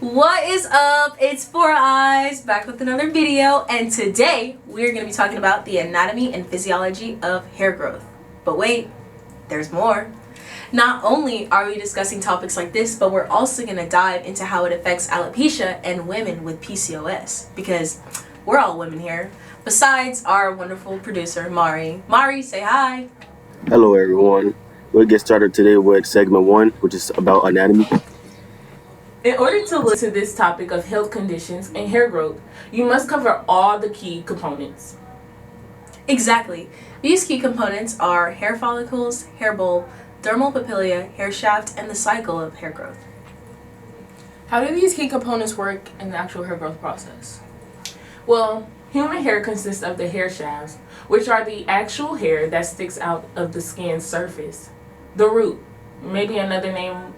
What is up? It's Four Eyes back with another video, and today we're going to be talking about the anatomy and physiology of hair growth. But wait, there's more. Not only are we discussing topics like this, but we're also going to dive into how it affects alopecia and women with PCOS, because we're all women here, besides our wonderful producer, Mari. Mari, say hi. Hello everyone. We'll get started today with segment 1, which is about anatomy. In order to look to this topic of health conditions and hair growth, you must cover all the key components. Exactly. These key components are hair follicles, hair bulb, dermal papilla, hair shaft, and the cycle of hair growth. How do these key components work in the actual hair growth process? Well, human hair consists of the hair shafts, which are the actual hair that sticks out of the skin's surface. The root, maybe another name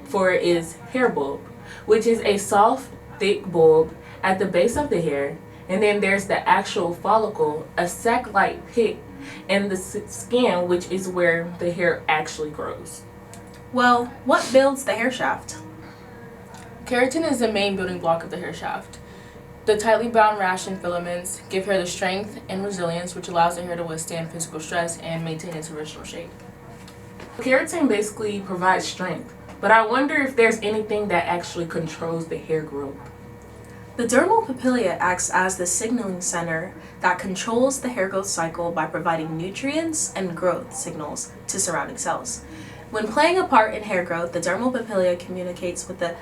for it is hair bulb, which is a soft, thick bulb at the base of the hair, and then there's the actual follicle, a sac-like pit in the skin, which is where the hair actually grows. Well, what builds the hair shaft? Keratin is the main building block of the hair shaft. The tightly bound rashing filaments give hair the strength and resilience which allows the hair to withstand physical stress and maintain its original shape. Keratin basically provides strength, but I wonder if there's anything that actually controls the hair growth. The dermal papilla acts as the signaling center that controls the hair growth cycle by providing nutrients and growth signals to surrounding cells. When playing a part in hair growth, the dermal papilla communicates with the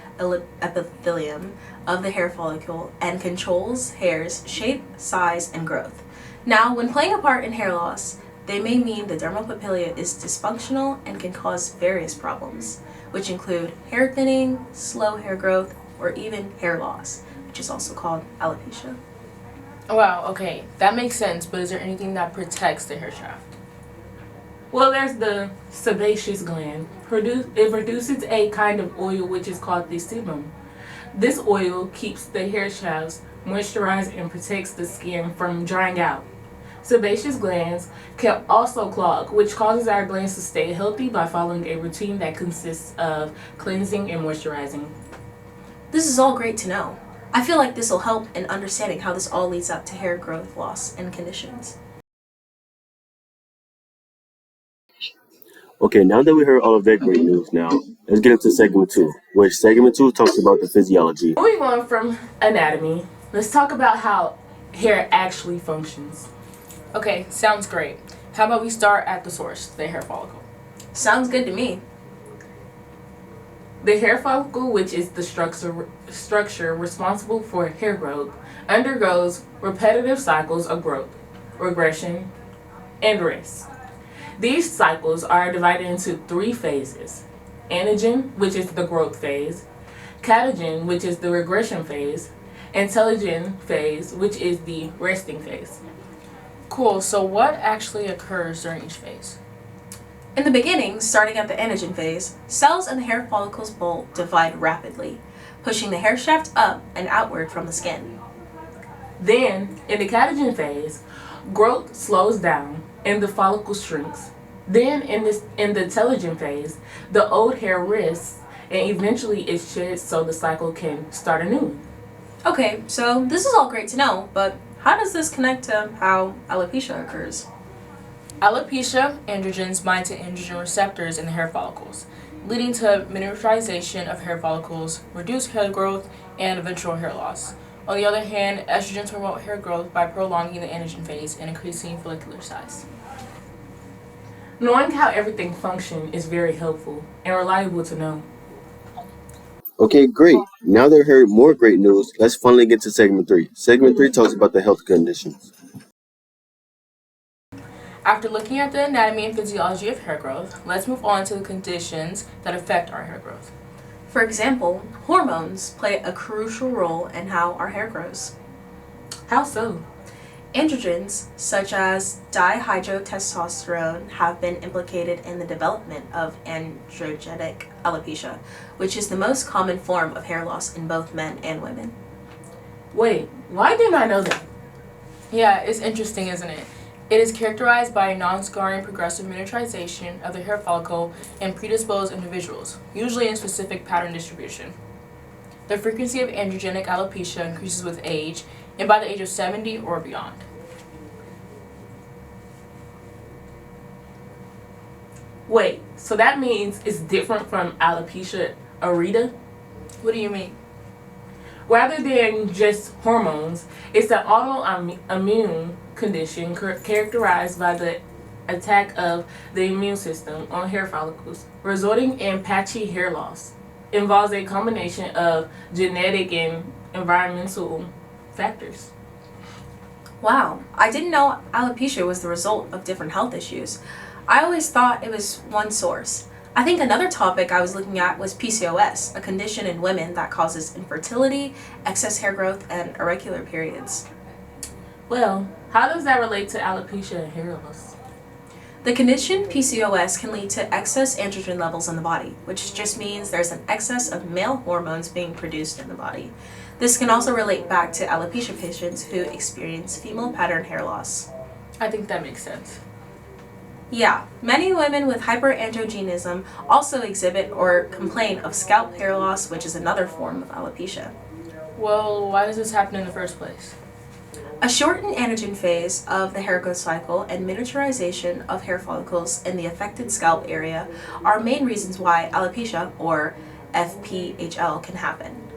epithelium of the hair follicle and controls hair's shape, size, and growth. Now, when playing a part in hair loss, they may mean the dermal papilla is dysfunctional and can cause various problems, which include hair thinning, slow hair growth, or even hair loss, which is also called alopecia. Wow, okay, that makes sense, but is there anything that protects the hair shaft? Well, there's the sebaceous gland. It produces a kind of oil which is called the sebum. This oil keeps the hair shafts moisturized and protects the skin from drying out. Sebaceous glands can also clog, which causes our glands to stay healthy by following a routine that consists of cleansing and moisturizing. This is all great to know. I feel like this will help in understanding how this all leads up to hair growth loss and conditions. Okay, now that we heard all of that great news now, let's get into segment 2, which segment 2 talks about the physiology. Moving on from anatomy, let's talk about how hair actually functions. Okay, sounds great. How about we start at the source, the hair follicle? Sounds good to me. The hair follicle, which is the structure responsible for hair growth, undergoes repetitive cycles of growth, regression, and rest. These cycles are divided into 3 phases: anagen, which is the growth phase; catagen, which is the regression phase; and telogen phase, which is the resting phase. Cool, so what actually occurs during each phase? In the beginning, starting at the anagen phase, cells in the hair follicle's bulb divide rapidly, pushing the hair shaft up and outward from the skin. Then, in the catagen phase, growth slows down and the follicle shrinks. Then, in the telogen phase, the old hair rests and eventually is shed so the cycle can start anew. Okay, so this is all great to know, but how does this connect to how alopecia occurs? Alopecia androgens bind to androgen receptors in the hair follicles, leading to miniaturization of hair follicles, reduced hair growth, and eventual hair loss. On the other hand, estrogens promote hair growth by prolonging the anagen phase and increasing follicular size. Knowing how everything functions is very helpful and reliable to know. Okay, great. Now that we heard more great news, let's finally get to segment 3. Segment 3 talks about the health conditions. After looking at the anatomy and physiology of hair growth, let's move on to the conditions that affect our hair growth. For example, hormones play a crucial role in how our hair grows. How so? Androgens, such as dihydrotestosterone, have been implicated in the development of androgenic alopecia, which is the most common form of hair loss in both men and women. Wait, why didn't I know that? Yeah, it's interesting, isn't it? It is characterized by a non-scarring progressive miniaturization of the hair follicle in predisposed individuals, usually in specific pattern distribution. The frequency of androgenic alopecia increases with age and by the age of 70 or beyond. Wait, so that means it's different from alopecia areata? What do you mean? Rather than just hormones, it's an autoimmune condition characterized by the attack of the immune system on hair follicles, resulting in patchy hair loss. Involves a combination of genetic and environmental factors. Wow, I didn't know alopecia was the result of different health issues. I always thought it was one source. I think another topic I was looking at was PCOS, a condition in women that causes infertility, excess hair growth, and irregular periods. Well, how does that relate to alopecia and hair loss? The condition PCOS can lead to excess androgen levels in the body, which just means there's an excess of male hormones being produced in the body. This can also relate back to alopecia patients who experience female pattern hair loss. I think that makes sense. Yeah, many women with hyperandrogenism also exhibit or complain of scalp hair loss, which is another form of alopecia. Well, why does this happen in the first place? A shortened anagen phase of the hair growth cycle and miniaturization of hair follicles in the affected scalp area are main reasons why alopecia, or FPHL, can happen.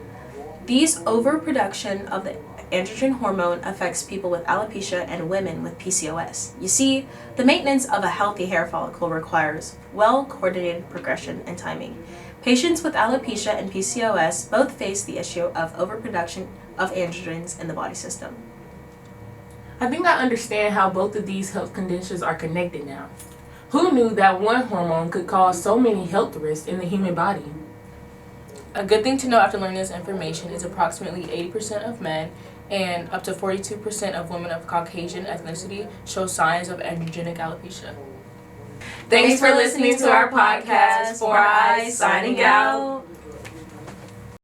These overproduction of the androgen hormone affects people with alopecia and women with PCOS. You see, the maintenance of a healthy hair follicle requires well-coordinated progression and timing. Patients with alopecia and PCOS both face the issue of overproduction of androgens in the body system. I think I understand how both of these health conditions are connected now. Who knew that one hormone could cause so many health risks in the human body? A good thing to know after learning this information is approximately 80% of men and up to 42% of women of Caucasian ethnicity show signs of androgenic alopecia. Thanks for listening to our podcast. 4 Eyes signing out.